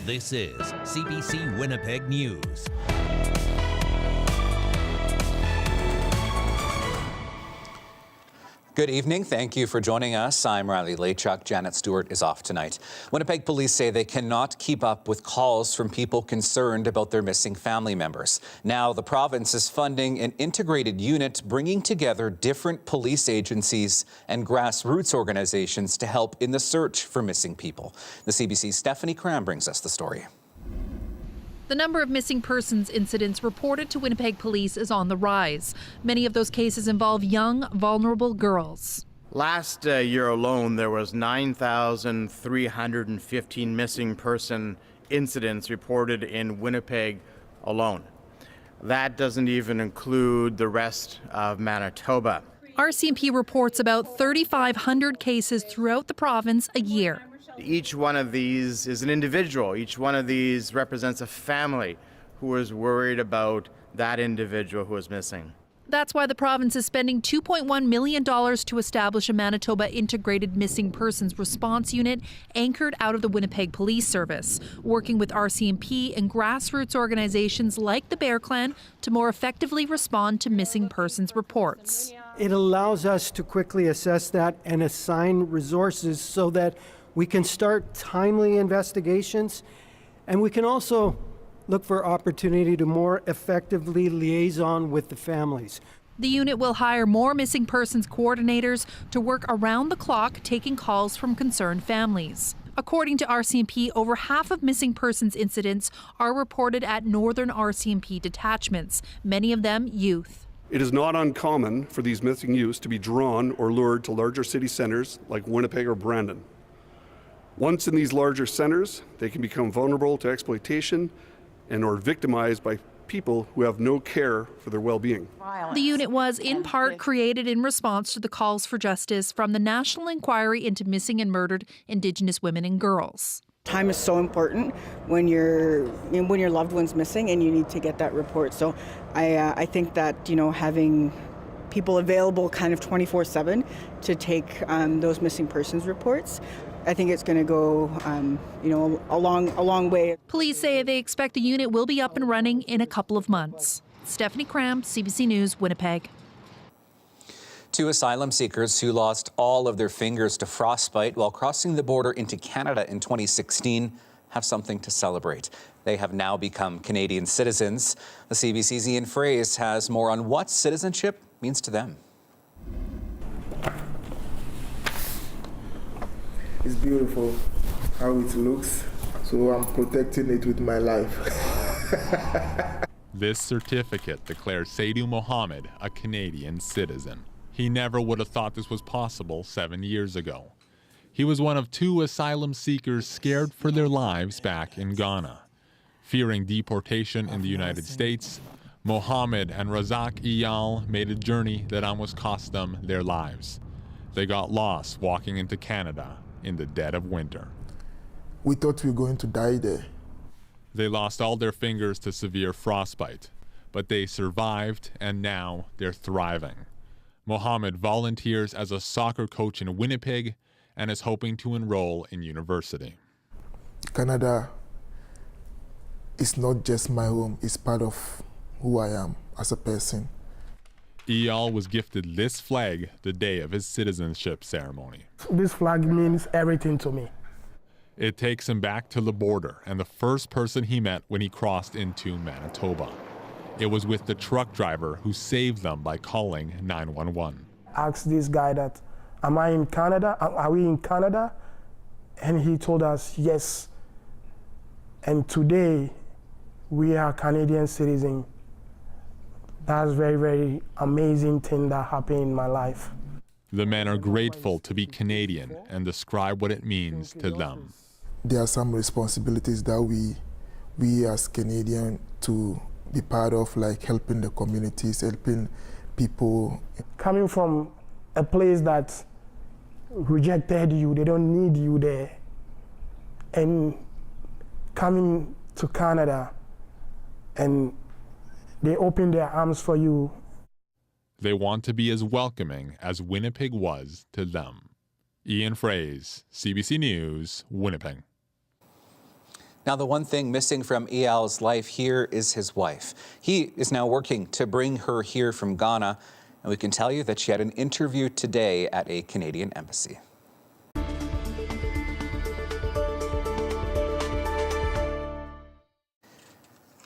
This is CBC Winnipeg News. Good evening. Thank you for joining us. I'm Riley Laychuk. Janet Stewart is off tonight. Winnipeg police say they cannot keep up with calls from people concerned about their missing family members. Now, the province is funding an integrated unit bringing together different police agencies and grassroots organizations to help in the search for missing people. The CBC's Stephanie Cram brings us the story. The number of missing persons incidents reported to Winnipeg police is on the rise. Many of those cases involve young, vulnerable girls. Last year alone, there was 9,315 missing person incidents reported in Winnipeg alone. That doesn't even include the rest of Manitoba. RCMP reports about 3,500 cases throughout the province a year. Each one of these is an individual. Each one of these represents a family who is worried about that individual who is missing. That's why the province is spending $2.1 million to establish a Manitoba integrated missing persons response unit anchored out of the Winnipeg Police Service, working with RCMP and grassroots organizations like the Bear Clan to more effectively respond to missing persons reports. It allows us to quickly assess that and assign resources so that we can start timely investigations, and we can also look for opportunity to more effectively liaison with the families. The unit will hire more missing persons coordinators to work around the clock taking calls from concerned families. According to RCMP, over half of missing persons incidents are reported at northern RCMP detachments, many of them youth. It is not uncommon for these missing youths to be drawn or lured to larger city centers like Winnipeg or Brandon. Once in these larger centers, they can become vulnerable to exploitation and or victimized by people who have no care for their well-being. The unit was in part created in response to the calls for justice from the National Inquiry into Missing and Murdered Indigenous Women and Girls. Time is so important when your loved one's missing and you need to get that report. So I think that, having people available kind of 24/7 to take those missing persons reports, I think it's going to go, a long way. Police say they expect the unit will be up and running in a couple of months. Stephanie Cram, CBC News, Winnipeg. 2 asylum seekers who lost all of their fingers to frostbite while crossing the border into Canada in 2016 have something to celebrate. They have now become Canadian citizens. The CBC's Ian Fraze has more on what citizenship means to them. It's beautiful how it looks, so I'm protecting it with my life. This certificate declares Seydou Mohammed a Canadian citizen. He never would have thought this was possible 7 years ago. He was one of 2 asylum seekers scared for their lives back in Ghana. Fearing deportation in the United States, Mohammed and Razak Iyal made a journey that almost cost them their lives. They got lost walking into Canada in the dead of winter. We thought we were going to die there. They lost all their fingers to severe frostbite, but they survived and now they're thriving. Mohammed volunteers as a soccer coach in Winnipeg and is hoping to enroll in university. Canada is not just my home, it's part of who I am as a person. Iyal was gifted this flag the day of his citizenship ceremony. This flag means everything to me. It takes him back to the border and the first person he met when he crossed into Manitoba. It was with the truck driver who saved them by calling 911. Asked this guy that, am I in Canada? Are we in Canada? And he told us yes. And today we are Canadian citizens. That's very, very amazing thing that happened in my life. The men are grateful to be Canadian and describe what it means to them. There are some responsibilities that we as Canadians to be part of, like helping the communities, helping people. Coming from a place that rejected you, they don't need you there, and coming to Canada and they open their arms for you. They want to be as welcoming as Winnipeg was to them. Ian Fraze, CBC News, Winnipeg. Now, the one thing missing from Eyal's life here is his wife. He is now working to bring her here from Ghana, and we can tell you that she had an interview today at a Canadian embassy.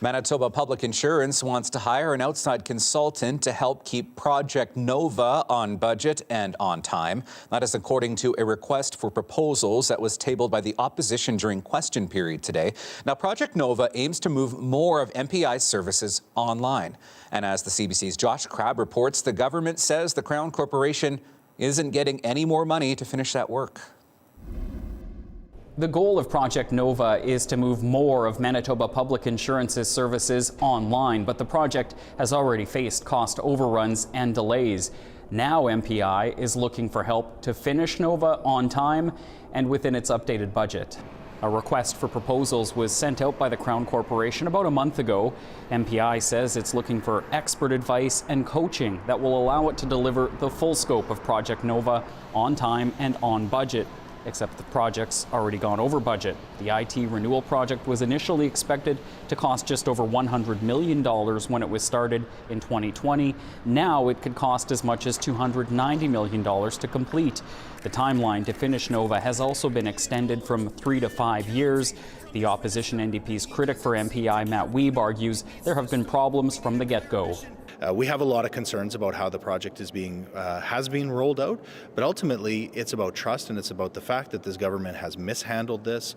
Manitoba Public Insurance wants to hire an outside consultant to help keep Project Nova on budget and on time. That is according to a request for proposals that was tabled by the opposition during question period today. Now, Project Nova aims to move more of MPI's services online. And as the CBC's Josh Crabb reports, the government says the Crown Corporation isn't getting any more money to finish that work. The goal of Project Nova is to move more of Manitoba Public Insurance's services online, but the project has already faced cost overruns and delays. Now MPI is looking for help to finish Nova on time and within its updated budget. A request for proposals was sent out by the Crown Corporation about a month ago. MPI says it's looking for expert advice and coaching that will allow it to deliver the full scope of Project Nova on time and on budget. Except the project's already gone over budget. The IT renewal project was initially expected to cost just over $100 million when it was started in 2020. Now it could cost as much as $290 million to complete. The timeline to finish Nova has also been extended from 3 to 5 years. The opposition NDP's critic for MPI, Matt Wiebe, argues there have been problems from the get-go. We have a lot of concerns about how the project has been rolled out, but ultimately it's about trust, and it's about the fact that this government has mishandled this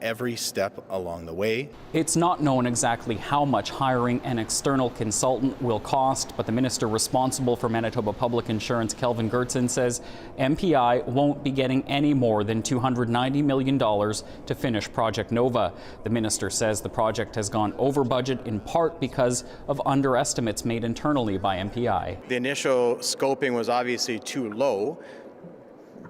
every step along the way. It's not known exactly how much hiring an external consultant will cost, but the minister responsible for Manitoba Public Insurance, Kelvin Gertsen, says MPI won't be getting any more than $290 million to finish Project Nova. The minister says the project has gone over budget in part because of underestimates made internally by MPI. The initial scoping was obviously too low.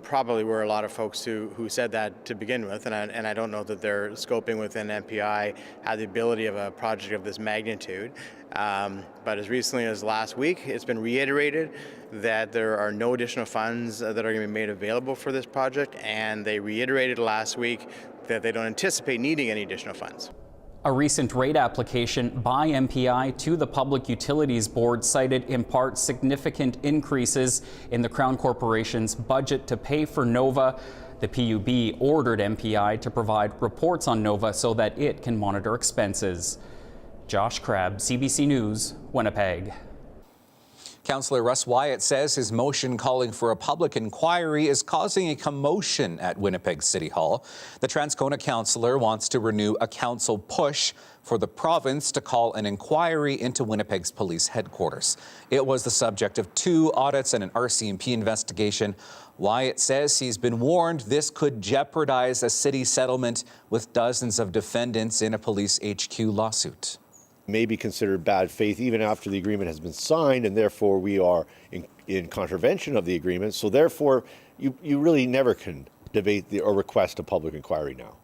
Probably were a lot of folks who said that to begin with, and I don't know that their scoping within MPI had the ability of a project of this magnitude. But as recently as last week, it's been reiterated that there are no additional funds that are going to be made available for this project, and they reiterated last week that they don't anticipate needing any additional funds. A recent rate application by MPI to the Public Utilities Board cited in part significant increases in the Crown Corporation's budget to pay for Nova. The PUB ordered MPI to provide reports on Nova so that it can monitor expenses. Josh Crabb, CBC News, Winnipeg. Councillor Russ Wyatt says his motion calling for a public inquiry is causing a commotion at Winnipeg City Hall. The Transcona councillor wants to renew a council push for the province to call an inquiry into Winnipeg's police headquarters. It was the subject of 2 audits and an RCMP investigation. Wyatt says he's been warned this could jeopardize a city settlement with dozens of defendants in a police HQ lawsuit. May be considered bad faith even after the agreement has been signed, and therefore we are in contravention of the agreement. So therefore, you really never can debate or request a public inquiry now.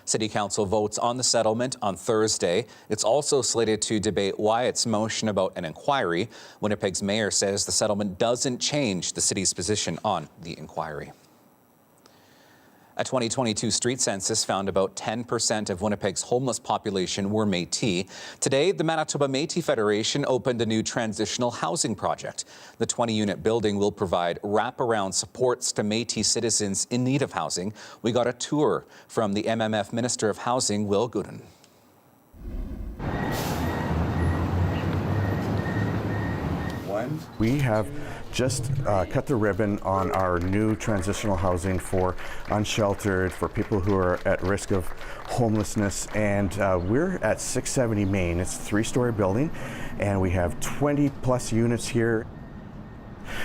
City Council votes on the settlement on Thursday. It's also slated to debate Wyatt's motion about an inquiry. Winnipeg's mayor says the settlement doesn't change the city's position on the inquiry. A 2022 street census found about 10% of Winnipeg's homeless population were Métis. Today, the Manitoba Métis Federation opened a new transitional housing project. The 20-unit building will provide wraparound supports to Métis citizens in need of housing. We got a tour from the MMF Minister of Housing, Will Gooden. We have just cut the ribbon on our new transitional housing for unsheltered, for people who are at risk of homelessness, and we're at 670 Main. It's a 3-story building, and we have 20 plus units here.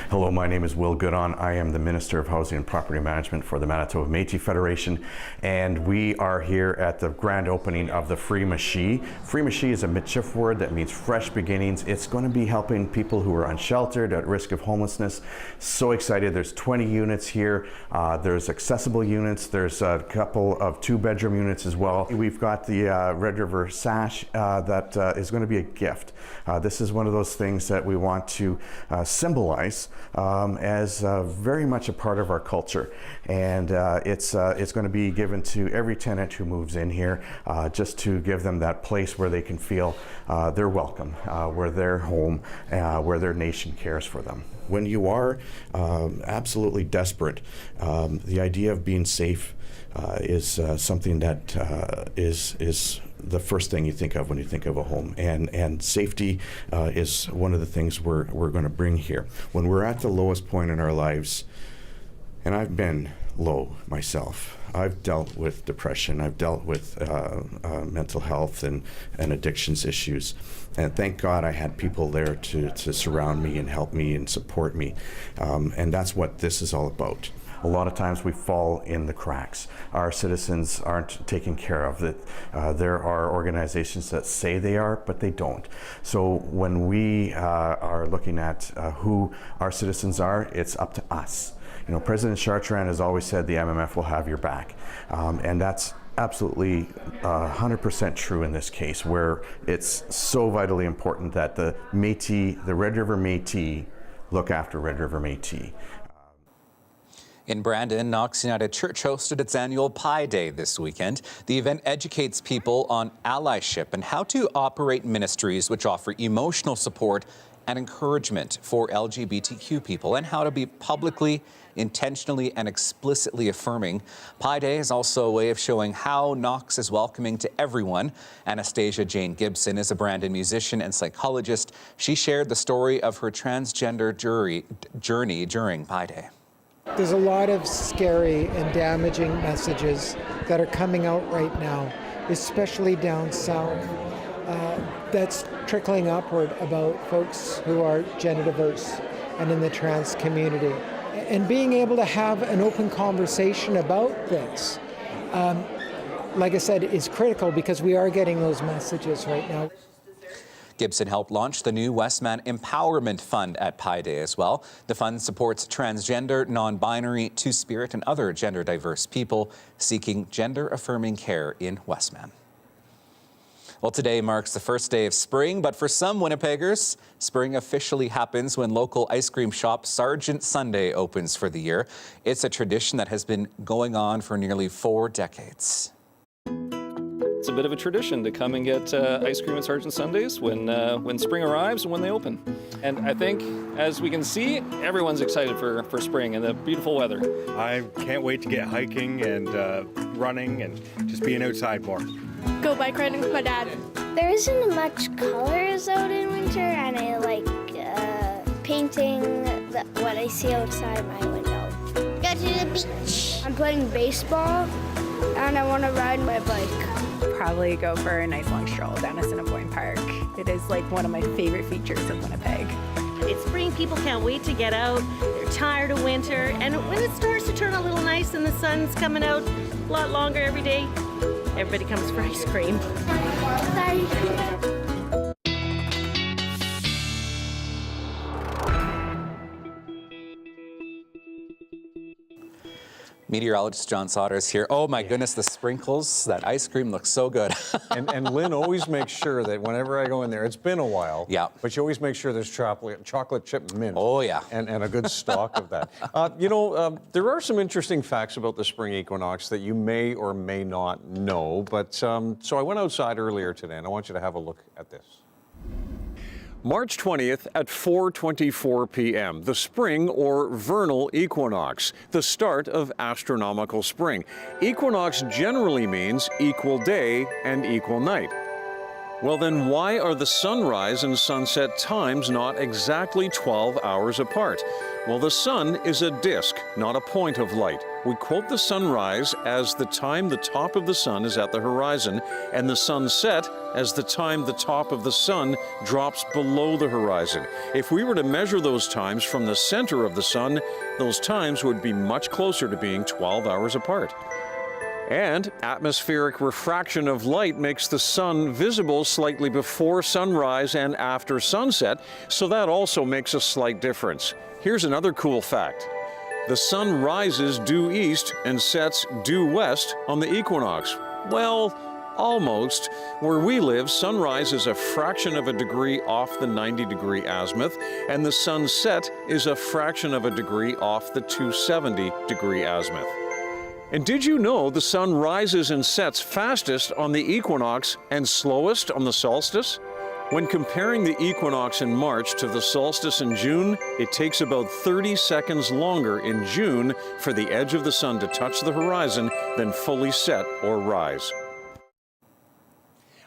Hello, my name is Will Goodon. I am the Minister of Housing and Property Management for the Manitoba Métis Federation, and we are here at the grand opening of the Free Métis. Free Métis is a Michif word that means fresh beginnings. It's going to be helping people who are unsheltered, at risk of homelessness. So excited. There's 20 units here. There's accessible units. There's a couple of 2-bedroom units as well. We've got the Red River sash that is going to be a gift. This is one of those things that we want to symbolize house as very much a part of our culture, and it's going to be given to every tenant who moves in here, just to give them that place where they can feel they're welcome, where they're home, where their nation cares for them. When you are absolutely desperate, the idea of being safe is something that is the first thing you think of when you think of a home, and safety is one of the things we're going to bring here. When we're at the lowest point in our lives, and I've been low myself, I've dealt with depression, I've dealt with mental health and addictions issues, and thank God I had people there to surround me and help me and support me, and that's what this is all about. A lot of times we fall in the cracks. Our citizens aren't taken care of. There are organizations that say they are, but they don't. So when we are looking at who our citizens are, it's up to us. You know, President Chartrand has always said the MMF will have your back, and that's absolutely 100% true in this case, where it's so vitally important that the Métis, the Red River Métis, look after Red River Métis. In Brandon, Knox United Church hosted its annual Pi Day this weekend. The event educates people on allyship and how to operate ministries which offer emotional support and encouragement for LGBTQ people, and how to be publicly, intentionally, and explicitly affirming. Pi Day is also a way of showing how Knox is welcoming to everyone. Anastasia Jane Gibson is a Brandon musician and psychologist. She shared the story of her transgender journey during Pi Day. There's a lot of scary and damaging messages that are coming out right now, especially down south. That's trickling upward about folks who are gender diverse and in the trans community. And being able to have an open conversation about this, like I said, is critical because we are getting those messages right now. Gibson helped launch the new Westman Empowerment Fund at Pi Day as well. The fund supports transgender, non-binary, two-spirit, and other gender-diverse people seeking gender-affirming care in Westman. Well, today marks the first day of spring, but for some Winnipeggers, spring officially happens when local ice cream shop Sergeant Sunday opens for the year. It's a tradition that has been going on for nearly 4 decades. It's a bit of a tradition to come and get ice cream at Sergeant Sundays when spring arrives and when they open. And I think, as we can see, everyone's excited for spring and the beautiful weather. I can't wait to get hiking and running and just being outside more. Go bike riding with my dad. There isn't much colors out in winter, and I like painting what I see outside my window. Go to the beach. I'm playing baseball, and I want to ride my bike. Probably go for a nice long stroll down to Assiniboine Park. It is like one of my favorite features of Winnipeg. It's spring, people can't wait to get out. They're tired of winter, and when it starts to turn a little nice and the sun's coming out a lot longer every day, everybody comes for ice cream. Meteorologist John Sauder is here. Oh my goodness, the sprinkles, that ice cream looks so good. and Lynn always makes sure that whenever I go in there, it's been a while, yeah, but she always makes sure there's chocolate chip mint. Oh yeah. And a good stock of that. There are some interesting facts about the spring equinox that you may or may not know, but so I went outside earlier today and I want you to have a look at this. March 20th at 4:24 p.m., the spring or vernal equinox, the start of astronomical spring. Equinox generally means equal day and equal night. Well then, why are the sunrise and sunset times not exactly 12 hours apart? Well, the sun is a disk, not a point of light. We quote the sunrise as the time the top of the sun is at the horizon, and the sunset as the time the top of the sun drops below the horizon. If we were to measure those times from the center of the sun, those times would be much closer to being 12 hours apart. And atmospheric refraction of light makes the sun visible slightly before sunrise and after sunset, so that also makes a slight difference. Here's another cool fact. The sun rises due east and sets due west on the equinox. Well, almost. Where we live, sunrise is a fraction of a degree off the 90-degree azimuth, and the sunset is a fraction of a degree off the 270-degree azimuth. And did you know the sun rises and sets fastest on the equinox and slowest on the solstice? When comparing the equinox in March to the solstice in June, it takes about 30 seconds longer in June for the edge of the sun to touch the horizon than fully set or rise.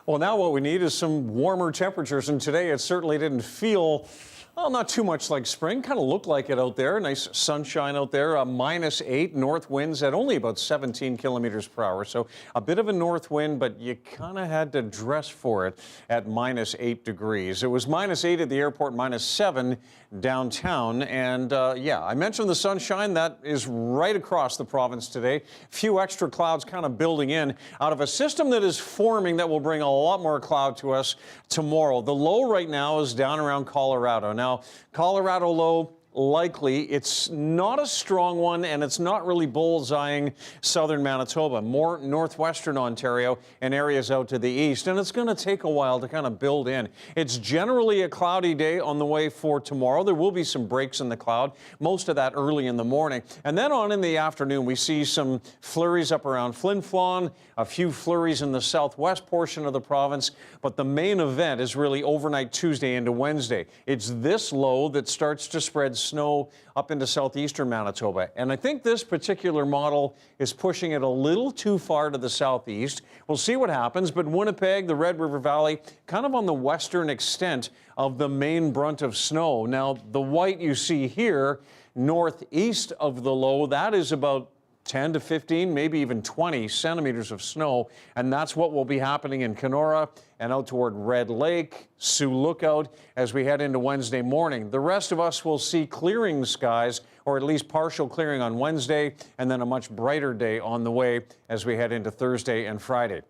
Well, now what we need is some warmer temperatures, and today it certainly didn't feel, well, not too much like spring. Kind of looked like it out there. Nice sunshine out there. -8, north winds at only about 17 kilometers per hour. So a bit of a north wind, but you kind of had to dress for it at -8 degrees. It was -8 at the airport, -7 downtown. And yeah, I mentioned the sunshine. That is right across the province today. Few extra clouds kind of building in out of a system that is forming that will bring a lot more cloud to us tomorrow. The low right now is down around Colorado. Now, Colorado low, likely. It's not a strong one, and it's not really bullseyeing southern Manitoba, more northwestern Ontario and areas out to the east. And it's going to take a while to kind of build in. It's generally a cloudy day on the way for tomorrow. There will be some breaks in the cloud, most of that early in the morning. And then on in the afternoon, we see some flurries up around Flin Flon, a few flurries in the southwest portion of the province. But the main event is really overnight Tuesday into Wednesday. It's this low that starts to spread snow up into southeastern Manitoba. And I think this particular model is pushing it a little too far to the southeast. We'll see what happens, but Winnipeg, the Red River Valley, kind of on the western extent of the main brunt of snow. Now, the white you see here, northeast of the low, that is about 10 to 15, maybe even 20 centimeters of snow, and that's what will be happening in Kenora and out toward Red Lake, Sioux Lookout as we head into Wednesday morning. The rest of us will see clearing skies, or at least partial clearing on Wednesday, and then a much brighter day on the way as we head into Thursday and Friday.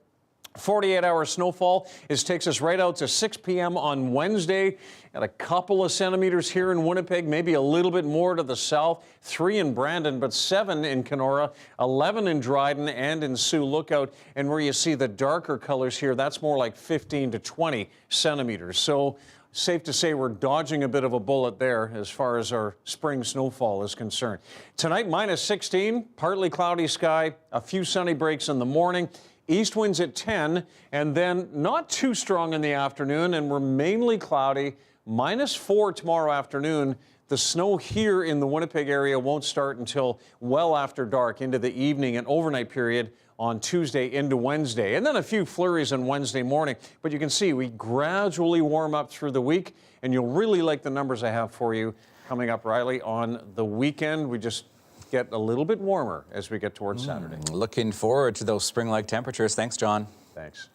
48-hour snowfall takes us right out to 6 p.m. on Wednesday, at a couple of centimeters here in Winnipeg, maybe a little bit more to the south, 3 in Brandon, but 7 in Kenora, 11 in Dryden and in Sioux Lookout. And where you see the darker colors here, that's more like 15 to 20 centimeters. So safe to say we're dodging a bit of a bullet there as far as our spring snowfall is concerned. Tonight, -16, partly cloudy sky, a few sunny breaks in the morning. East winds at 10, and then not too strong in the afternoon, and we're mainly cloudy. -4 tomorrow afternoon. The snow here in the Winnipeg area won't start until well after dark into the evening and overnight period on Tuesday into Wednesday. And then a few flurries on Wednesday morning. But you can see we gradually warm up through the week, and you'll really like the numbers I have for you coming up, Riley, on the weekend. We just get a little bit warmer as we get towards Saturday. Looking forward to those spring-like temperatures. Thanks, John. Thanks.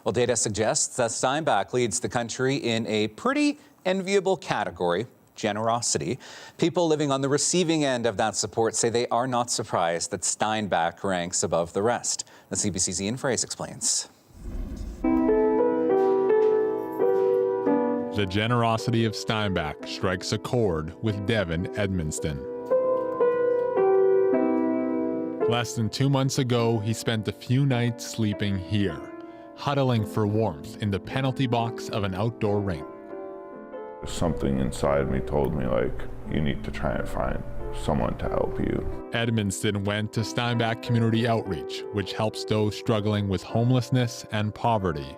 Well, data suggests that Steinbach leads the country in a pretty enviable category, generosity. People living on the receiving end of that support say they are not surprised that Steinbach ranks above the rest. The CBC's Ian Fraze explains. The generosity of Steinbach strikes a chord with Devin Edmonston. Less than 2 months ago, he spent a few nights sleeping here, huddling for warmth in the penalty box of an outdoor rink. Something inside me told me, like, you need to try and find someone to help you. Edmonston went to Steinbach Community Outreach, which helps those struggling with homelessness and poverty.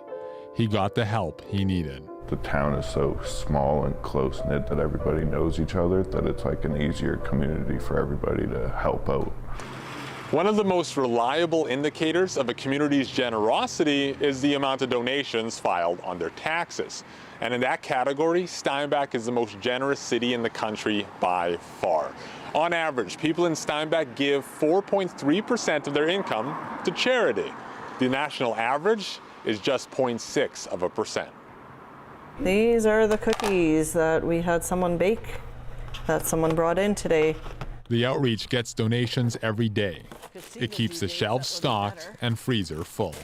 He got the help he needed. The town is so small and close-knit that everybody knows each other, that it's like an easier community for everybody to help out. One of the most reliable indicators of a community's generosity is the amount of donations filed on their taxes. And in that category, Steinbach is the most generous city in the country by far. On average, people in Steinbach give 4.3% of their income to charity. The national average is just 0.6%. These are the cookies that we had someone bake, that someone brought in today. The outreach gets donations every day. It keeps the shelves stocked and freezer full.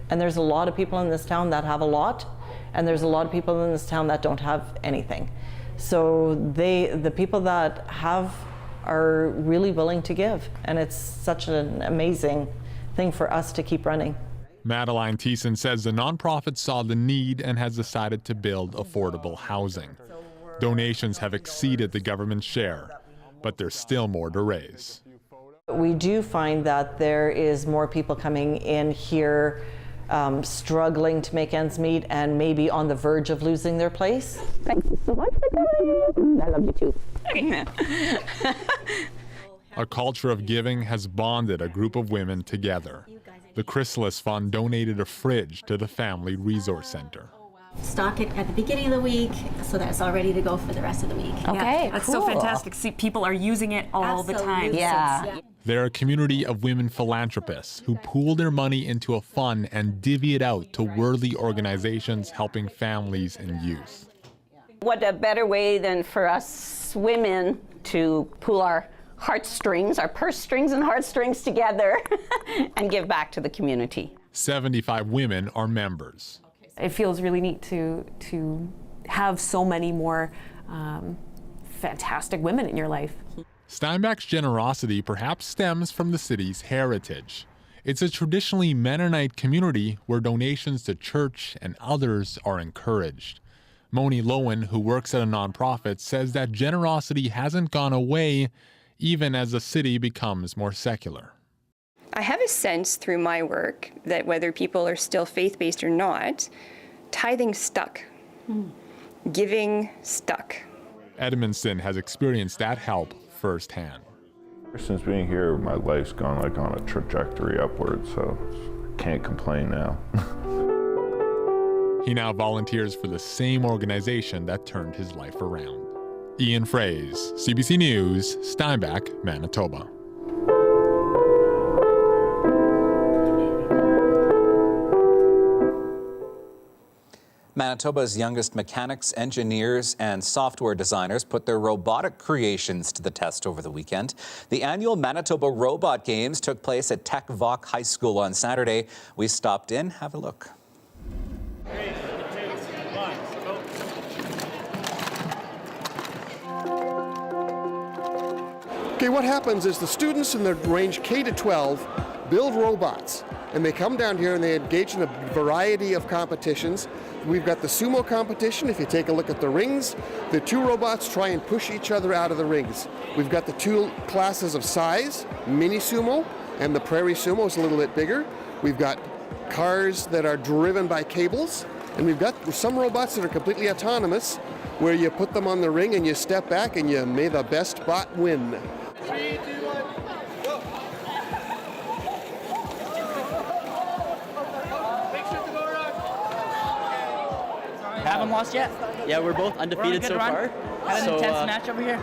And there's a lot of people in this town that have a lot, and there's a lot of people in this town that don't have anything. So the people that have are really willing to give, and it's such an amazing thing for us to keep running. Madeline Thiessen says the nonprofit saw the need and has decided to build affordable housing. Donations have exceeded the government's share, but there's still more to raise. We do find that there is more people coming in here struggling to make ends meet and maybe on the verge of losing their place. Thank you so much for coming. I love you too. A culture of giving has bonded a group of women together. The Chrysalis Fund donated a fridge to the Family Resource Center. Stock it at the beginning of the week so that it's all ready to go for the rest of the week. Okay, That's cool. so fantastic. See, people are using it all the time. Yeah. They're a community of women philanthropists who pool their money into a fund and divvy it out to worthy organizations helping families and youth. What a better way than for us women to pool our heartstrings, our purse strings and heartstrings together and give back to the community. 75 women are members. It feels really neat to have so many more fantastic women in your life. Steinbach's generosity perhaps stems from the city's heritage. It's a traditionally Mennonite community where donations to church and others are encouraged. Moni Lowen, who works at a nonprofit, says that generosity hasn't gone away even as the city becomes more secular. I have a sense through my work that whether people are still faith-based or not, tithing stuck. Giving stuck. Edmondson has experienced that help firsthand. Since being here, my life's gone like on a trajectory upward, so can't complain now. He now volunteers for the same organization that turned his life around. Ian Fraze, CBC News, Steinbach, Manitoba. Manitoba's youngest mechanics, engineers, and software designers put their robotic creations to the test over the weekend. The annual Manitoba Robot Games took place at Tech Vok High School on Saturday. We stopped in. Have a look. Okay, what happens is the students in the range K to 12 build robots, and they come down here and they engage in a variety of competitions. We've got the sumo competition. If you take a look at the rings, the two robots try and push each other out of the rings. We've got the two classes of size, mini sumo, and the prairie sumo is a little bit bigger. We've got cars that are driven by cables, and we've got some robots that are completely autonomous, where you put them on the ring and you step back and you may the best bot win. 3, 2, 1, go! Make sure to go around. Haven't lost yet. Yeah, we're both undefeated so far. Had an intense match over here.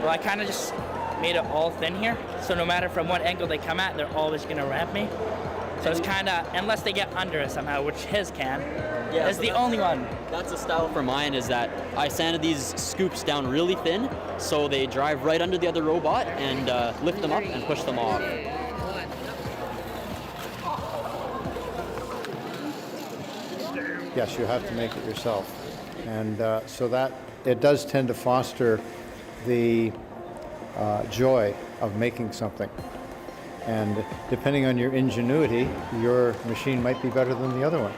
Well, I kind of just made it all thin here, so no matter from what angle they come at, they're always going to ramp me. So it's kind of, unless they get under it somehow, which his can. Yeah, is the only one. That's the style for mine, is that I sanded these scoops down really thin, so they drive right under the other robot and lift them up and push them off. Yes, you have to make it yourself. And so that it does tend to foster the joy of making something. And depending on your ingenuity, your machine might be better than the other one.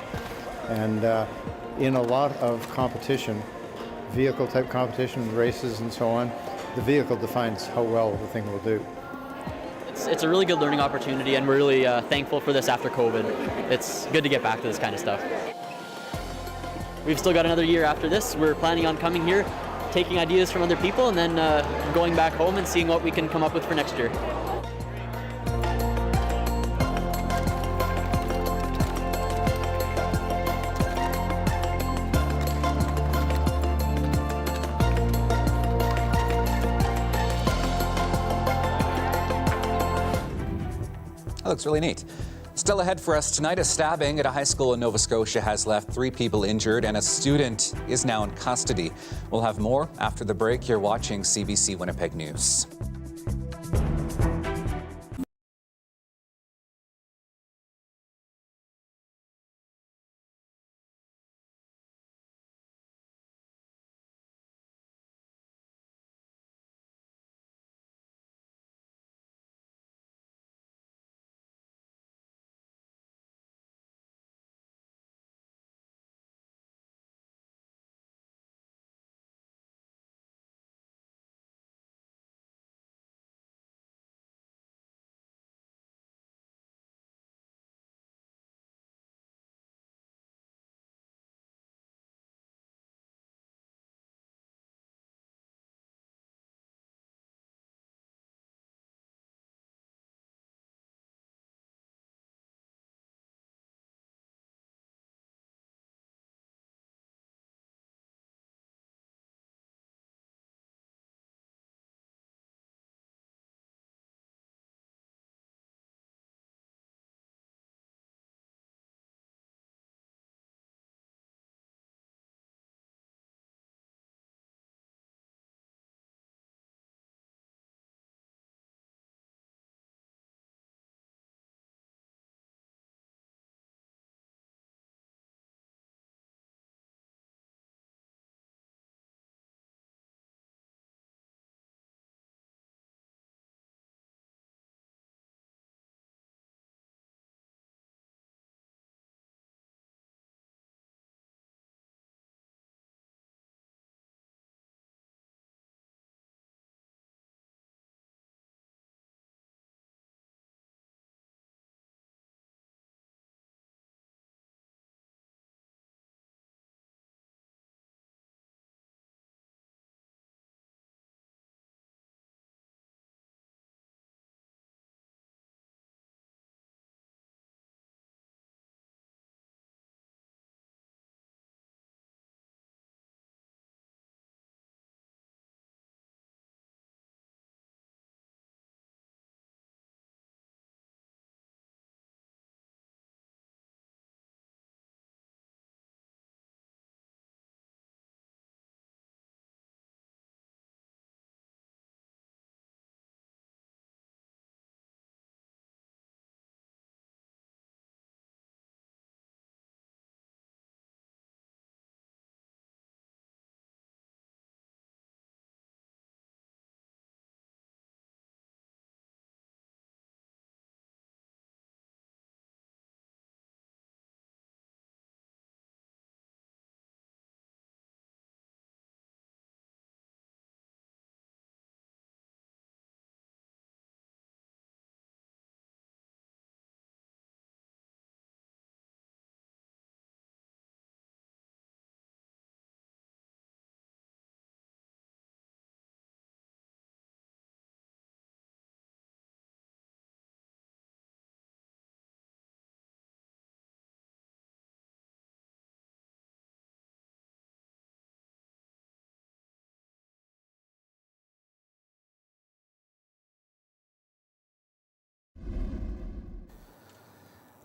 And in a lot of competition, vehicle type competition, races and so on, the vehicle defines how well the thing will do. It's a really good learning opportunity, and we're really thankful for this after COVID. It's good to get back to this kind of stuff. We've still got another year after this. We're planning on coming here, taking ideas from other people, and then going back home and seeing what we can come up with for next year. That looks really neat. Still ahead for us tonight, a stabbing at a high school in Nova Scotia has left 3 people injured and a student is now in custody. We'll have more after the break. You're watching CBC Winnipeg News.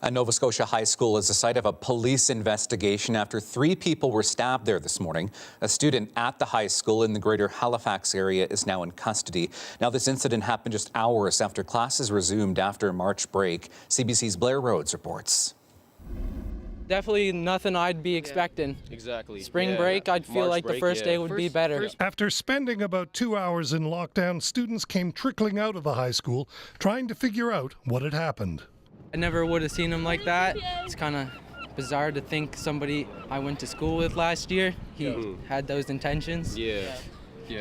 A Nova Scotia high school is the site of a police investigation after 3 people were stabbed there this morning. A student at the high school in the greater Halifax area is now in custody. Now, this incident happened just hours after classes resumed after March break. CBC's Blair Rhodes reports. Definitely nothing I'd be expecting. Exactly. Spring break, I'd feel March like break, the first day would be better. After spending about 2 hours in lockdown, students came trickling out of the high school, trying to figure out what had happened. I never would have seen him like that. It's kind of bizarre to think somebody I went to school with last year, he had those intentions. Yeah.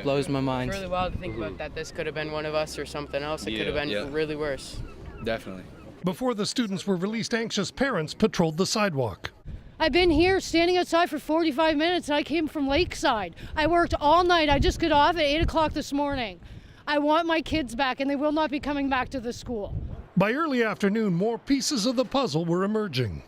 Blows my mind. It's really wild to think about that. This could have been one of us or something else. It could have been really worse. Definitely. Before the students were released, anxious parents patrolled the sidewalk. I've been here standing outside for 45 minutes and I came from Lakeside. I worked all night. I just got off at 8 o'clock this morning. I want my kids back and they will not be coming back to the school. By early afternoon, more pieces of the puzzle were emerging.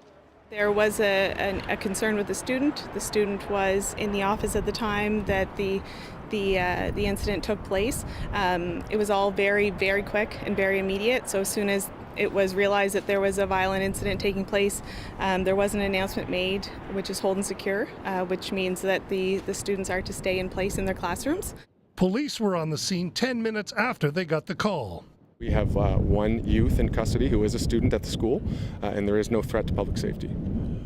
There was a concern with the student. The student was in the office at the time that the incident took place. It was all very, very quick and very immediate. So as soon as it was realized that there was a violent incident taking place, there was an announcement made, which is hold and secure, which means that the students are to stay in place in their classrooms. Police were on the scene 10 minutes after they got the call. We have one youth in custody who is a student at the school, and there is no threat to public safety.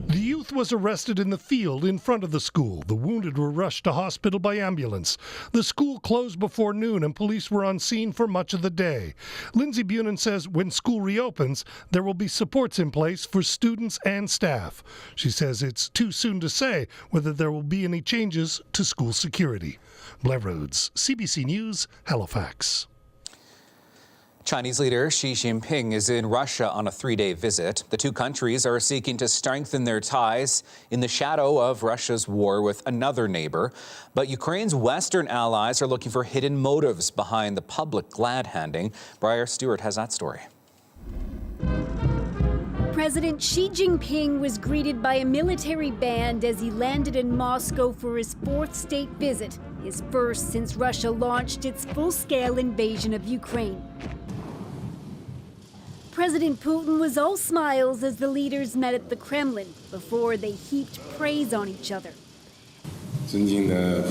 The youth was arrested in the field in front of the school. The wounded were rushed to hospital by ambulance. The school closed before noon and police were on scene for much of the day. Lindsay Bunin says when school reopens, there will be supports in place for students and staff. She says it's too soon to say whether there will be any changes to school security. Blair Rhodes, CBC News, Halifax. Chinese leader Xi Jinping is in Russia on a 3-day visit. The two countries are seeking to strengthen their ties in the shadow of Russia's war with another neighbor. But Ukraine's Western allies are looking for hidden motives behind the public glad-handing. Briar Stewart has that story. President Xi Jinping was greeted by a military band as he landed in Moscow for his 4th state visit, his first since Russia launched its full-scale invasion of Ukraine. President Putin was all smiles as the leaders met at the Kremlin before they heaped praise on each other. Dear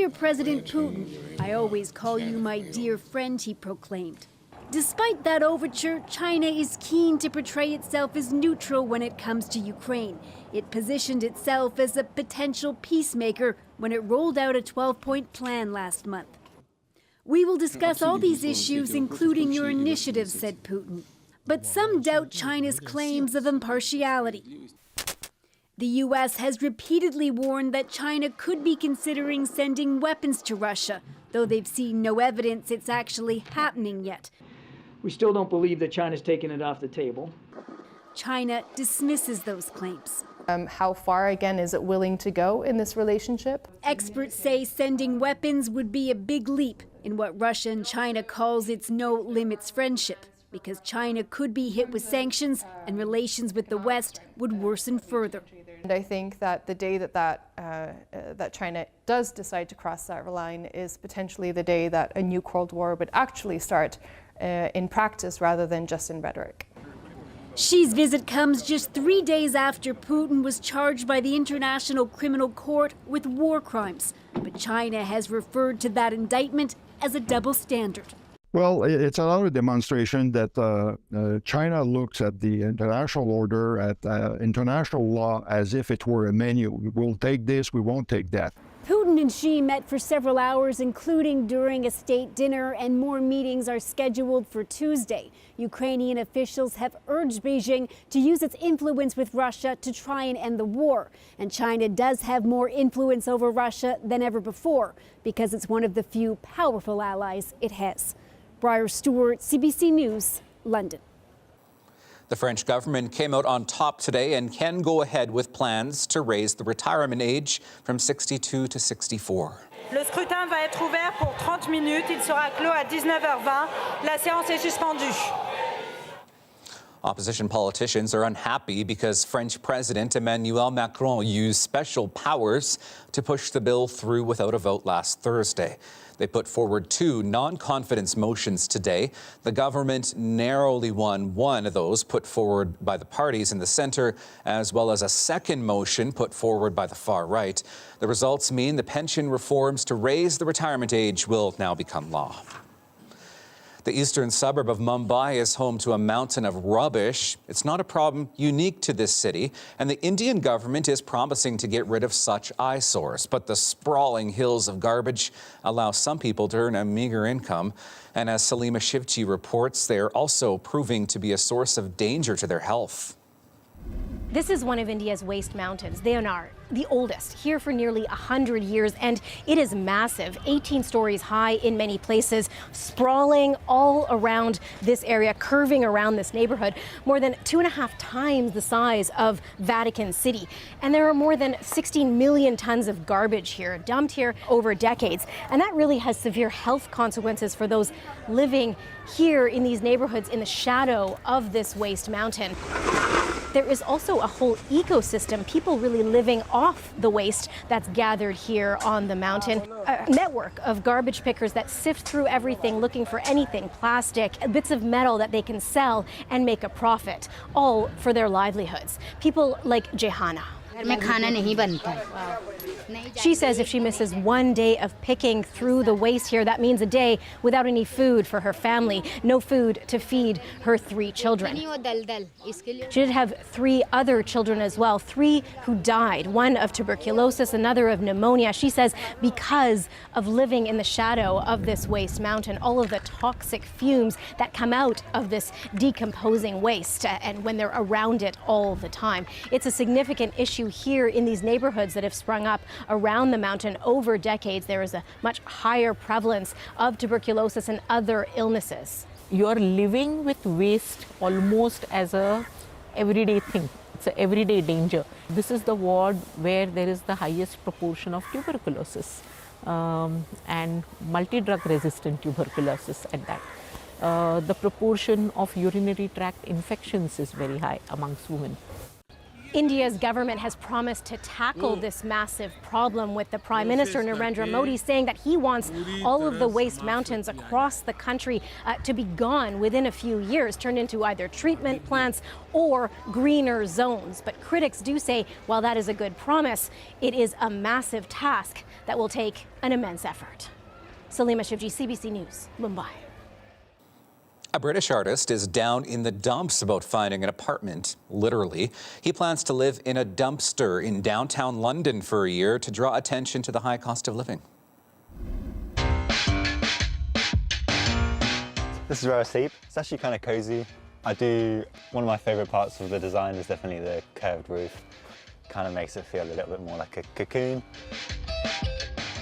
President Putin, I always call you my dear friend, he proclaimed. Despite that overture, China is keen to portray itself as neutral when it comes to Ukraine. It positioned itself as a potential peacemaker when it rolled out a 12-point plan last month. We will discuss all these issues, including your initiatives, said Putin. But some doubt China's claims of impartiality. The U.S. has repeatedly warned that China could be considering sending weapons to Russia, though they've seen no evidence it's actually happening yet. We still don't believe that China's taken it off the table. China dismisses those claims. How far, again, is it willing to go in this relationship? Experts say sending weapons would be a big leap in what Russia and China calls its no-limits friendship, because China could be hit with sanctions and relations with the West would worsen further. And I think that the day that China does decide to cross that line is potentially the day that a new Cold War would actually start in practice rather than just in rhetoric. Xi's visit comes just 3 days after Putin was charged by the International Criminal Court with war crimes. But China has referred to that indictment as a double standard. Well, it's another demonstration that China looks at the international order, at international law, as if it were a menu. We'll take this, we won't take that. Putin and Xi met for several hours, including during a state dinner, and more meetings are scheduled for Tuesday. Ukrainian officials have urged Beijing to use its influence with Russia to try and end the war. And China does have more influence over Russia than ever before, because it's one of the few powerful allies it has. Briar Stewart, CBC News, London. The French government came out on top today and can go ahead with plans to raise the retirement age from 62 to 64. Le scrutin va être ouvert pour 30 minutes. Il sera clos à 19h20. La séance est suspendue. Opposition politicians are unhappy because French President Emmanuel Macron used special powers to push the bill through without a vote last Thursday. They put forward 2 non-confidence motions today. The government narrowly won one of those put forward by the parties in the centre, as well as a second motion put forward by the far right. The results mean the pension reforms to raise the retirement age will now become law. The eastern suburb of Mumbai is home to a mountain of rubbish. It's not a problem unique to this city, and the Indian government is promising to get rid of such eyesores. But the sprawling hills of garbage allow some people to earn a meager income. And as Salima Shivji reports, they're also proving to be a source of danger to their health. This is one of India's waste mountains. They are the oldest, here for nearly 100 years, and it is massive, 18 stories high in many places, sprawling all around this area, curving around this neighborhood, more than 2.5 times the size of Vatican City. And there are more than 16 million tons of garbage here, dumped here over decades. And that really has severe health consequences for those living here in these neighborhoods in the shadow of this waste mountain. There is also a whole ecosystem, people really living off the waste that's gathered here on the mountain. A network of garbage pickers that sift through everything, looking for anything, plastic, bits of metal that they can sell and make a profit, all for their livelihoods. People like Jehana. She says if she misses one day of picking through the waste here, that means a day without any food for her family, no food to feed her 3 children. She did have 3 other children as well, 3 who died, one of tuberculosis, another of pneumonia. She says because of living in the shadow of this waste mountain, all of the toxic fumes that come out of this decomposing waste and when they're around it all the time. It's a significant issue here in these neighborhoods that have sprung up around the mountain over decades. There is a much higher prevalence of tuberculosis and other illnesses. You are living with waste almost as a everyday thing. It's an everyday danger. This is the ward where there is the highest proportion of tuberculosis and multi-drug resistant tuberculosis at that. The proportion of urinary tract infections is very high amongst women. India's government has promised to tackle this massive problem, with the Prime Minister Narendra Modi saying that he wants all of the waste mountains across the country to be gone within a few years, turned into either treatment plants or greener zones. But critics do say while that is a good promise, it is a massive task that will take an immense effort. Salima Shivji, CBC News, Mumbai. A British artist is down in the dumps about finding an apartment, literally. He plans to live in a dumpster in downtown London for a year to draw attention to the high cost of living. This is where I sleep. It's actually kind of cozy. One of my favorite parts of the design is definitely the curved roof. Kind of makes it feel a little bit more like a cocoon.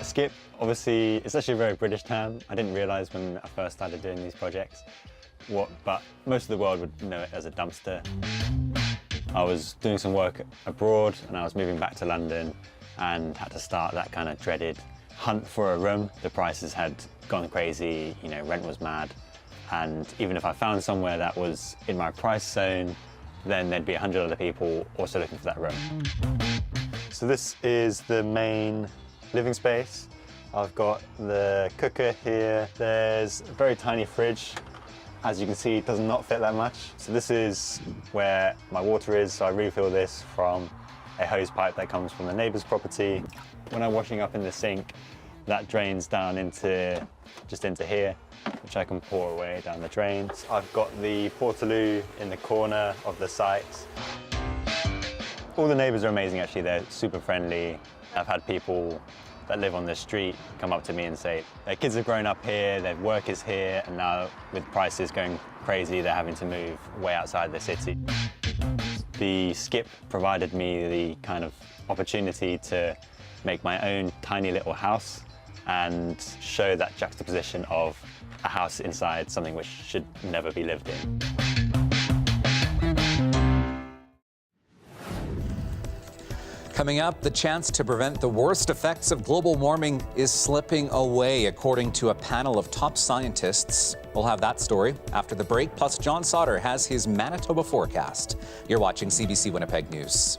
A skip, obviously, it's actually a very British term. I didn't realize when I first started doing these projects but most of the world would know it as a dumpster. I was doing some work abroad and I was moving back to London and had to start that kind of dreaded hunt for a room. The prices had gone crazy, rent was mad. And even if I found somewhere that was in my price zone, then there'd be 100 other people also looking for that room. So this is the main living space. I've got the cooker here. There's a very tiny fridge. As you can see, it does not fit that much. So this is where my water is. So I refill this from a hose pipe that comes from the neighbour's property. When I'm washing up in the sink, that drains down just into here, which I can pour away down the drain. I've got the portaloo in the corner of the site. All the neighbours are amazing, actually. They're super friendly. I've had people that live on the street come up to me and say their kids have grown up here, their work is here, and now with prices going crazy, they're having to move way outside the city. The skip provided me the kind of opportunity to make my own tiny little house and show that juxtaposition of a house inside something which should never be lived in. Coming up, the chance to prevent the worst effects of global warming is slipping away, according to a panel of top scientists. We'll have that story after the break, plus John Sauder has his Manitoba forecast. You're watching CBC Winnipeg News.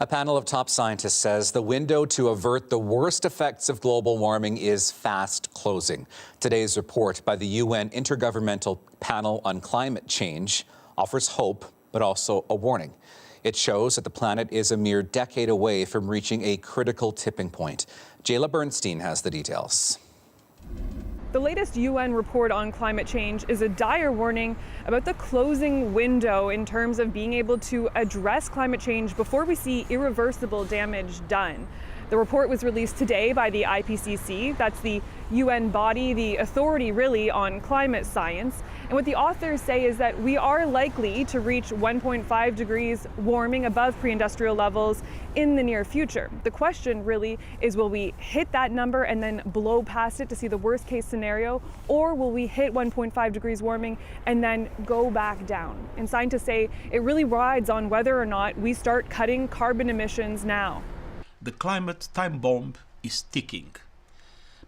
A panel of top scientists says the window to avert the worst effects of global warming is fast closing. Today's report by the UN Intergovernmental Panel on Climate Change offers hope, but also a warning. It shows that the planet is a mere decade away from reaching a critical tipping point. Jayla Bernstein has the details. The latest UN report on climate change is a dire warning about the closing window in terms of being able to address climate change before we see irreversible damage done. The report was released today by the IPCC. That's the UN body, the authority really on climate science. And what the authors say is that we are likely to reach 1.5 degrees warming above pre-industrial levels in the near future. The question really is, will we hit that number and then blow past it to see the worst case scenario, or will we hit 1.5 degrees warming and then go back down? And scientists say it really rides on whether or not we start cutting carbon emissions now. The climate time bomb is ticking.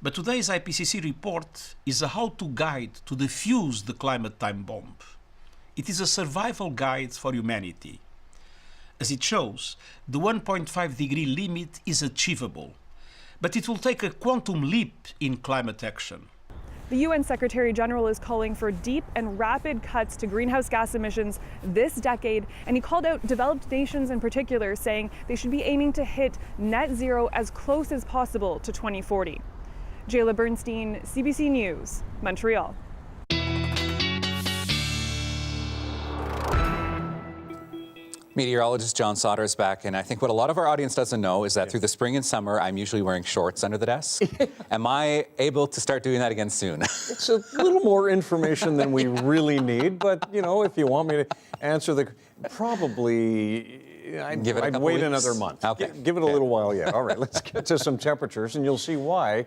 But today's IPCC report is a how-to guide to defuse the climate time bomb. It is a survival guide for humanity. As it shows, the 1.5 degree limit is achievable, but it will take a quantum leap in climate action. The UN Secretary General is calling for deep and rapid cuts to greenhouse gas emissions this decade, and he called out developed nations in particular, saying they should be aiming to hit net zero as close as possible to 2040. Jayla Bernstein, CBC News, Montreal. Meteorologist John Sauder is back, and I think what a lot of our audience doesn't know is that through the spring and summer, I'm usually wearing shorts under the desk. Am I able to start doing that again soon? It's a little more information than we really need, but, you know, if you want me to answer the... Probably... I'd wait another month. Okay. Give it a little while yet. All right, let's get to some temperatures, and you'll see why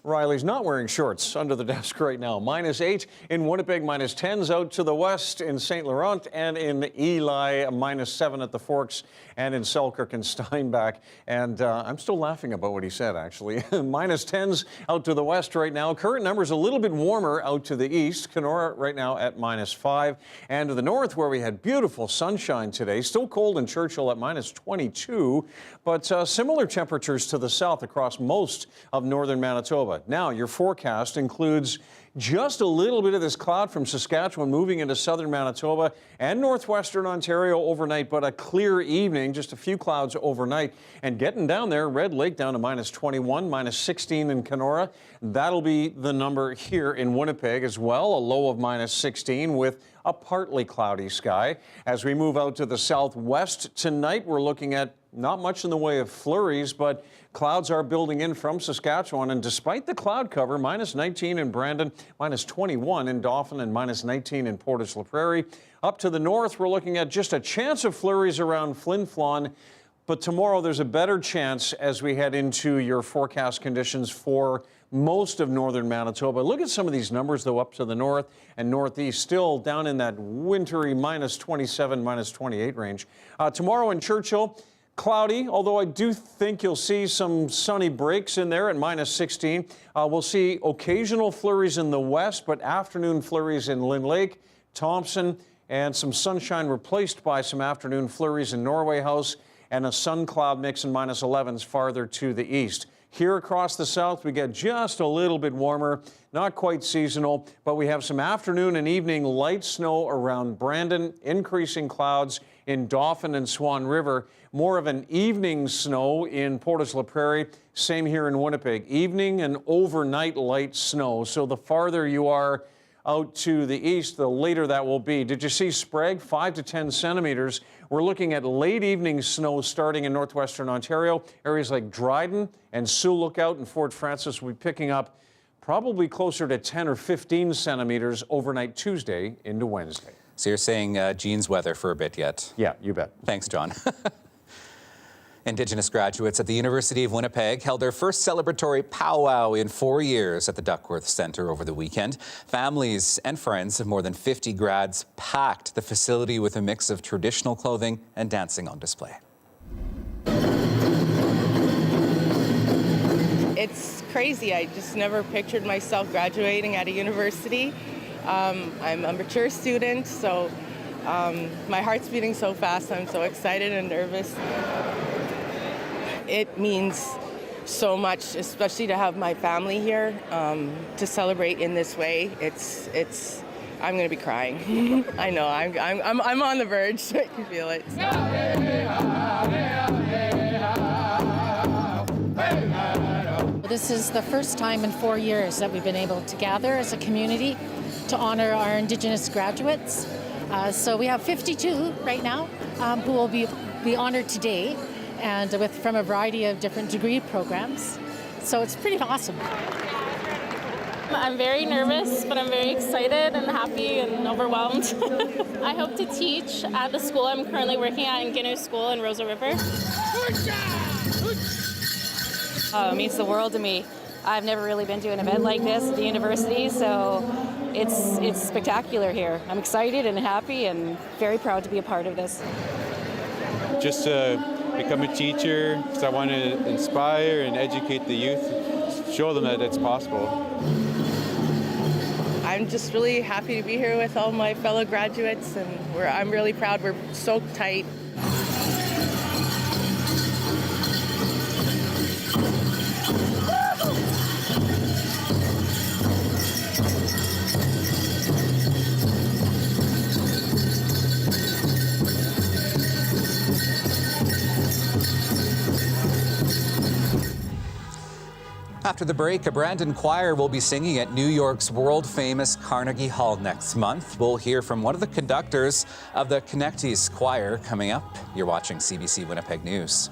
Riley's not wearing shorts under the desk right now. -8 in Winnipeg, -10s out to the west in St. Laurent, and in Ely, -7 at the Forks, and in Selkirk and Steinbach. And I'm still laughing about what he said, actually. -10s out to the west right now. Current numbers a little bit warmer out to the east. Kenora right now at -5. And to the north, where we had beautiful sunshine today. Still cold in Churchill at -22, but similar temperatures to the south across most of northern Manitoba. Now, your forecast includes just a little bit of this cloud from Saskatchewan moving into southern Manitoba and northwestern Ontario overnight, but a clear evening, just a few clouds overnight. And getting down there, Red Lake down to -21, -16 in Kenora. That'll be the number here in Winnipeg as well, a low of -16 with a partly cloudy sky. As we move out to the southwest tonight, we're looking at not much in the way of flurries, but clouds are building in from Saskatchewan, and despite the cloud cover, -19 in Brandon, -21 in Dauphin, and -19 in Portage la Prairie. Up to the north, we're looking at just a chance of flurries around Flin Flon, but tomorrow there's a better chance as we head into your forecast conditions for most of northern Manitoba. Look at some of these numbers, though, up to the north and northeast, still down in that wintry -27, -28 range. Tomorrow in Churchill, cloudy, although I do think you'll see some sunny breaks in there at -16. We'll see occasional flurries in the west, but afternoon flurries in Lynn Lake, Thompson, and some sunshine replaced by some afternoon flurries in Norway House, and a sun cloud mix in -11s farther to the east. Here across the south, we get just a little bit warmer, not quite seasonal, but we have some afternoon and evening light snow around Brandon, increasing clouds in Dauphin and Swan River, more of an evening snow in Portage la Prairie, same here in Winnipeg, evening and overnight light snow. So the farther you are out to the east, the later that will be. Did you see Sprague? 5 to 10 centimeters. We're looking at late evening snow starting in northwestern Ontario. Areas like Dryden and Sioux Lookout and Fort Francis will be picking up probably closer to 10 or 15 centimeters overnight Tuesday into Wednesday. So you're saying jeans weather for a bit yet? Yeah, you bet. Thanks, John. Indigenous graduates at the University of Winnipeg held their first celebratory powwow in 4 years at the Duckworth Centre over the weekend. Families and friends of more than 50 grads packed the facility with a mix of traditional clothing and dancing on display. It's crazy. I just never pictured myself graduating at a university. I'm a mature student, so my heart's beating so fast. I'm so excited and nervous. It means so much, especially to have my family here to celebrate in this way. It's. I'm going to be crying. I know. I'm on the verge. I can feel it. This is the first time in 4 years that we've been able to gather as a community to honor our Indigenous graduates. So we have 52 right now who will be honored today, and from a variety of different degree programs. So it's pretty awesome. I'm very nervous, but I'm very excited and happy and overwhelmed. I hope to teach at the school I'm currently working at in Guinness School in Rosa River. It means the world to me. I've never really been to an event like this at the university, so it's spectacular here. I'm excited and happy and very proud to be a part of this. Just to become a teacher, because I want to inspire and educate the youth, show them that it's possible. I'm just really happy to be here with all my fellow graduates, and I'm really proud. We're so tight. After the break, a Brandon choir will be singing at New York's world-famous Carnegie Hall next month. We'll hear from one of the conductors of the Métis choir coming up. You're watching CBC Winnipeg News.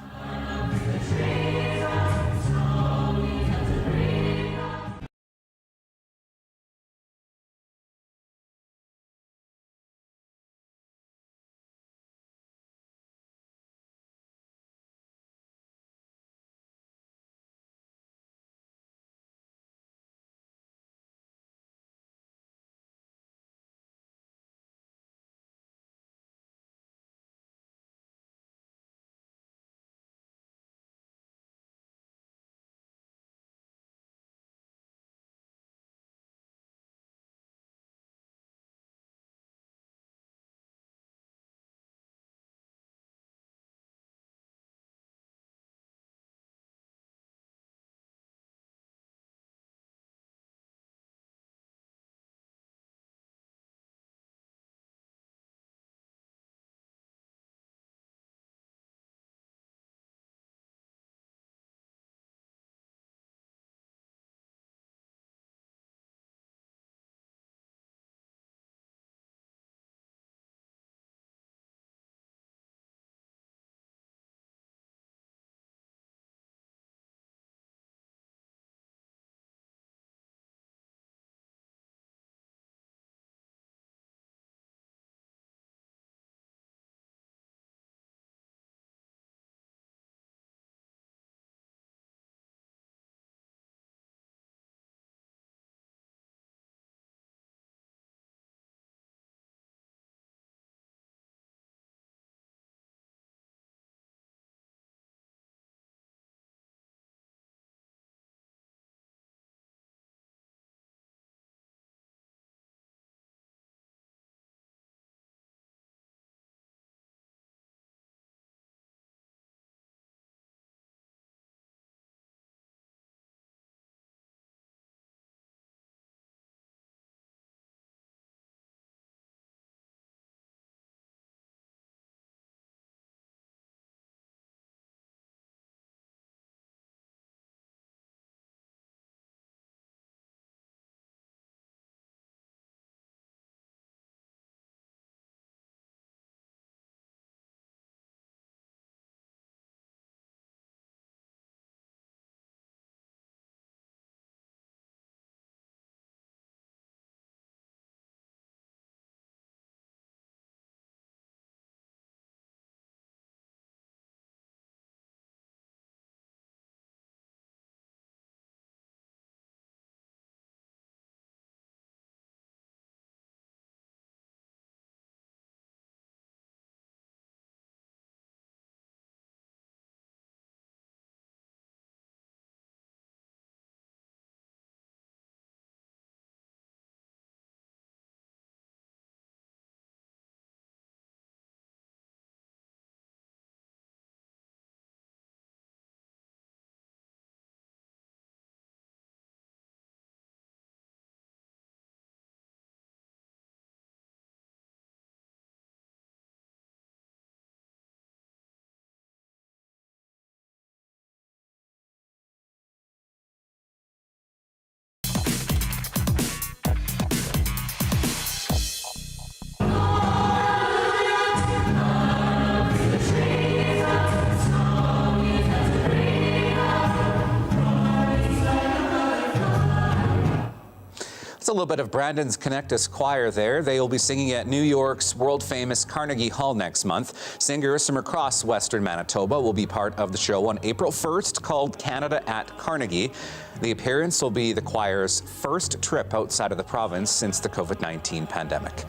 It's a little bit of Brandon's Connect Us Choir there. They will be singing at New York's world-famous Carnegie Hall next month. Singers from across Western Manitoba will be part of the show on April 1st called Canada at Carnegie. The appearance will be the choir's first trip outside of the province since the COVID-19 pandemic.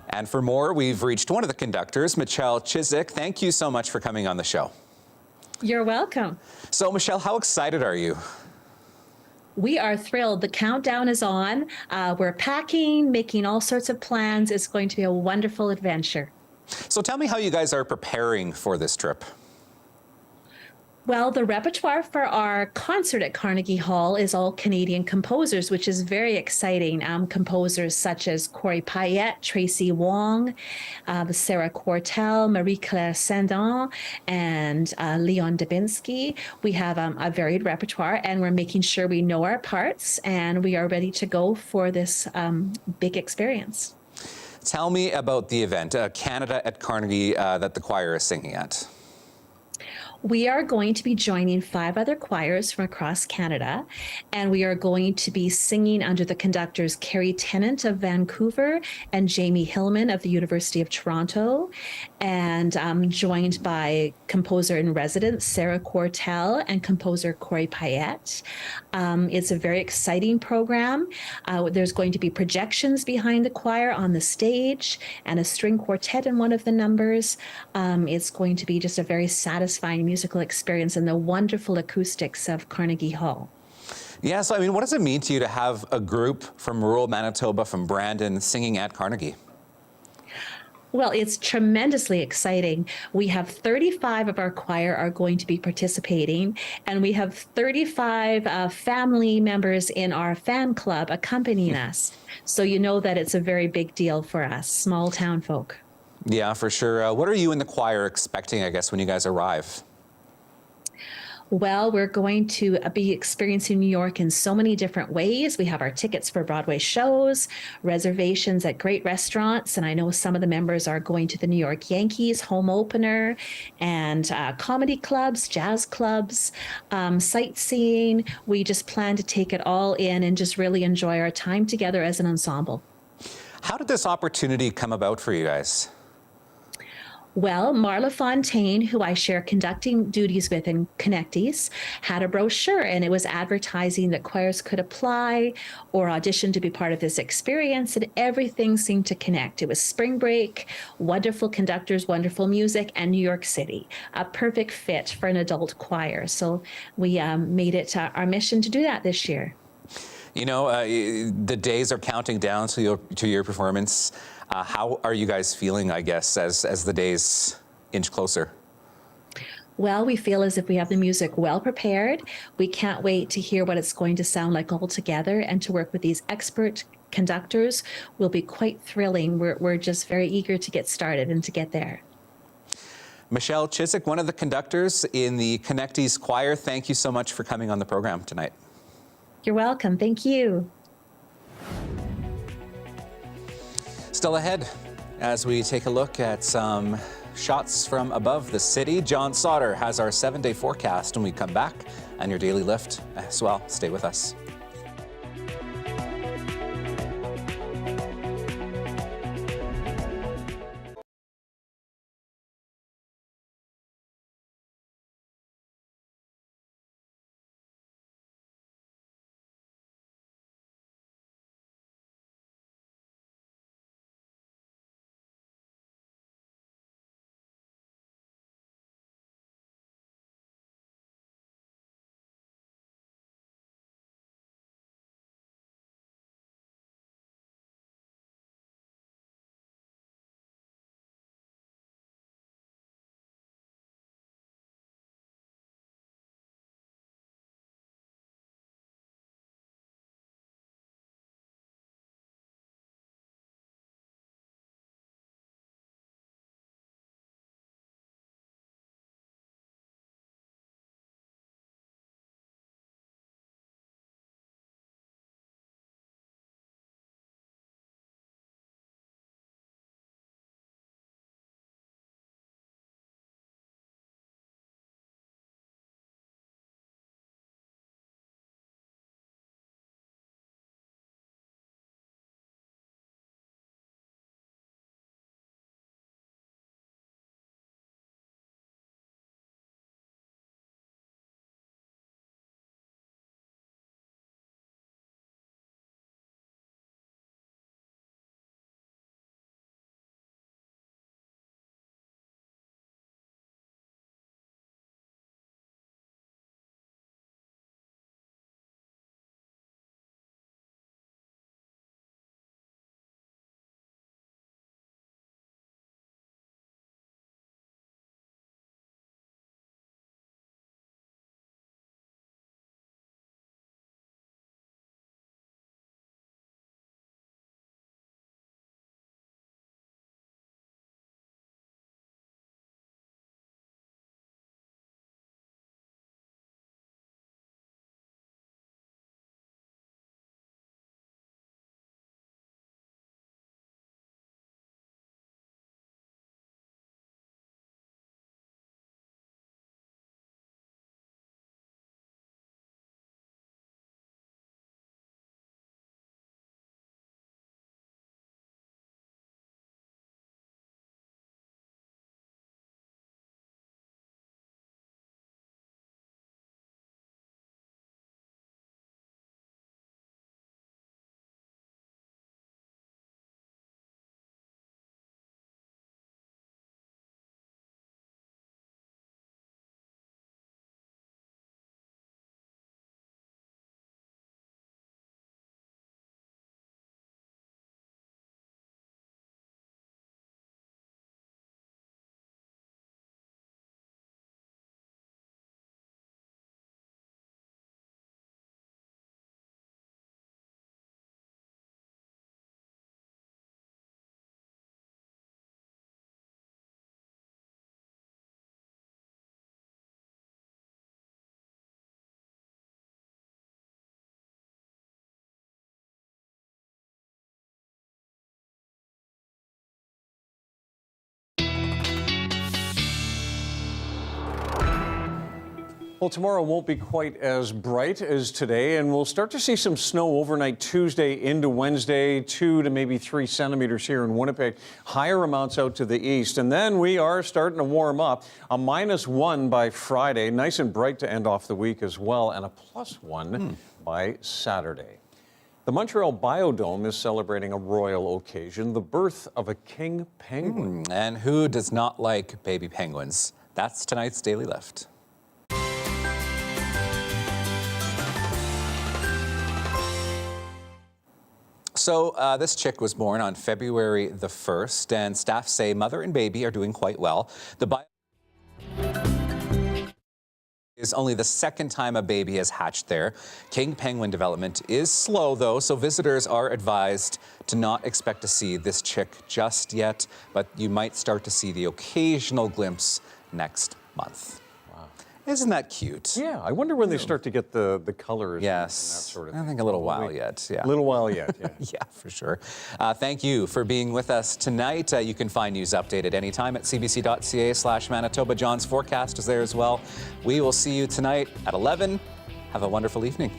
And for more, we've reached one of the conductors, Michelle Chiswick. Thank you so much for coming on the show. You're welcome. So, Michelle, how excited are you? We are thrilled. The countdown is on. We're packing, making all sorts of plans. It's going to be a wonderful adventure. So tell me how you guys are preparing for this trip. Well, the repertoire for our concert at Carnegie Hall is all Canadian composers, which is very exciting. Composers such as Corey Payette, Tracy Wong, Sarah Quartel, Marie-Claire Sandon, and Leon Dubinsky. We have a varied repertoire, and we're making sure we know our parts, and we are ready to go for this big experience. Tell me about the event, Canada at Carnegie, that the choir is singing at. We are going to be joining 5 other choirs from across Canada, and we are going to be singing under the conductors Carrie Tennant of Vancouver and Jamie Hillman of the University of Toronto, and joined by composer in residence Sarah Quartel and composer Corey Payette. It's a very exciting program. There's going to be projections behind the choir on the stage and a string quartet in one of the numbers. It's going to be just a very satisfying musical experience in the wonderful acoustics of Carnegie Hall. Yeah, so I mean, what does it mean to you to have a group from rural Manitoba, from Brandon, singing at Carnegie? Well, it's tremendously exciting. We have 35 of our choir are going to be participating, and we have 35 family members in our fan club accompanying us. So you know that it's a very big deal for us, small town folk. Yeah, for sure. What are you in the choir expecting, I guess, when you guys arrive? Well, we're going to be experiencing New York in so many different ways. We have our tickets for Broadway shows, reservations at great restaurants, and I know some of the members are going to the New York Yankees home opener, and comedy clubs, jazz clubs, sightseeing. We just plan to take it all in and just really enjoy our time together as an ensemble. How did this opportunity come about for you guys? Well, Marla Fontaine, who I share conducting duties with in Connecties, had a brochure, and it was advertising that choirs could apply or audition to be part of this experience, and everything seemed to connect. It was spring break, wonderful conductors, wonderful music, and New York City, a perfect fit for an adult choir. So we made it our mission to do that this year. You know, the days are counting down to your performance. How are you guys feeling, I guess, as the days inch closer? Well, we feel as if we have the music well prepared. We can't wait to hear what it's going to sound like all together, and to work with these expert conductors will be quite thrilling. We're just very eager to get started and to get there. Michelle Chiswick, one of the conductors in the Connecties Choir, thank you so much for coming on the program tonight. You're welcome. Thank you. Still ahead, as we take a look at some shots from above the city, John Sauder has our 7-day forecast when we come back, and your daily lift as well. Stay with us. Well, tomorrow won't be quite as bright as today, and we'll start to see some snow overnight Tuesday into Wednesday, 2 to maybe 3 centimeters here in Winnipeg, higher amounts out to the east. And then we are starting to warm up. A -1 by Friday, nice and bright to end off the week as well, and a +1 by Saturday. The Montreal Biodome is celebrating a royal occasion, the birth of a king penguin. And who does not like baby penguins? That's tonight's Daily Lift. So this chick was born on February the 1st, and staff say mother and baby are doing quite well. The is only the second time a baby has hatched there. King penguin development is slow, though, so visitors are advised to not expect to see this chick just yet, but you might start to see the occasional glimpse next month. Isn't that cute? Yeah, I wonder when they start to get the colors. Yes, and that sort of thing. I think a little while yet. Yeah, a little while yet. Yeah, yeah, for sure. Thank you for being with us tonight. You can find news updated anytime at cbc.ca/Manitoba. John's forecast is there as well. We will see you tonight at 11. Have a wonderful evening.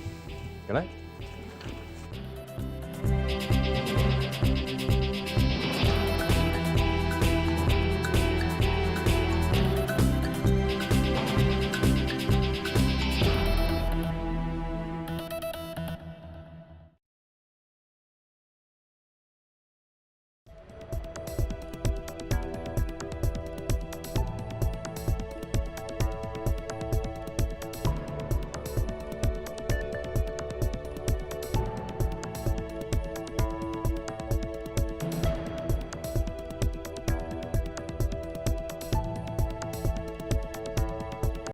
Good night.